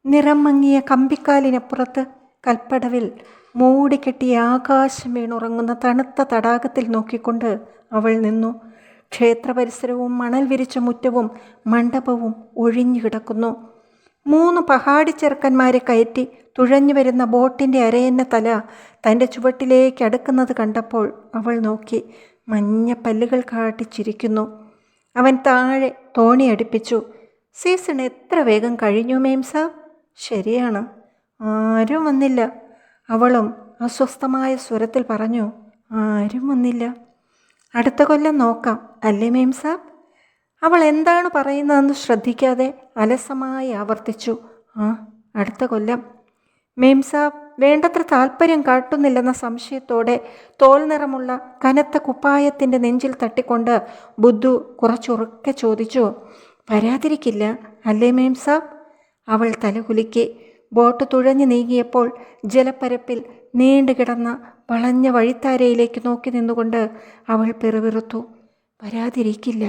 നിറം മങ്ങിയ കമ്പിക്കാലിനപ്പുറത്ത് കൽപ്പടവിൽ മൂടിക്കെട്ടിയ ആകാശം വീണുറങ്ങുന്ന തണുത്ത തടാകത്തിൽ നോക്കിക്കൊണ്ട് അവൾ നിന്നു. ക്ഷേത്ര പരിസരവും മണൽ വിരിച്ച മുറ്റവും മണ്ഡപവും ഒഴിഞ്ഞു കിടക്കുന്നു. 3 പഹാടി ചെറുക്കന്മാരെ കയറ്റി തുഴഞ്ഞു വരുന്ന ബോട്ടിൻ്റെ അരയന്ന തല തൻ്റെ ചുവട്ടിലേക്ക് അടുക്കുന്നത് കണ്ടപ്പോൾ അവൾ നോക്കി. മഞ്ഞ പല്ലുകൾ കാട്ടിച്ചിരിക്കുന്നു. അവൻ താഴെ തോണി അടുപ്പിച്ചു. സീസൺ എത്ര വേഗം കഴിഞ്ഞു മേം സാബ്. ശരിയാണ്, ആരും വന്നില്ല. അവളും അസ്വസ്ഥമായ സ്വരത്തിൽ പറഞ്ഞു. ആരും വന്നില്ല. അടുത്ത കൊല്ലം നോക്കാം അല്ലേ മേം സാബ്. അവൾ എന്താണ് പറയുന്നതെന്ന് ശ്രദ്ധിക്കാതെ അലസമായി ആവർത്തിച്ചു. അടുത്ത കൊല്ലം. മേം സാബ് വേണ്ടത്ര താല്പര്യം കാട്ടുന്നില്ലെന്ന സംശയത്തോടെ തോൽ നിറമുള്ള കനത്ത കുപ്പായത്തിൻ്റെ നെഞ്ചിൽ തട്ടിക്കൊണ്ട് ബുദ്ധു കുറച്ചുറക്കെ ചോദിച്ചു. വരാതിരിക്കില്ല അല്ലേ മേം സാബ്. അവൾ തലകുലുക്കി. ബോട്ട് തുഴഞ്ഞു നീങ്ങിയപ്പോൾ ജലപ്പരപ്പിൽ നീണ്ടുകിടന്ന വളഞ്ഞ വഴിത്താരയിലേക്ക് നോക്കി നിന്നുകൊണ്ട് അവൾ പിറുപിറുത്തു. വരാതിരിക്കില്ല.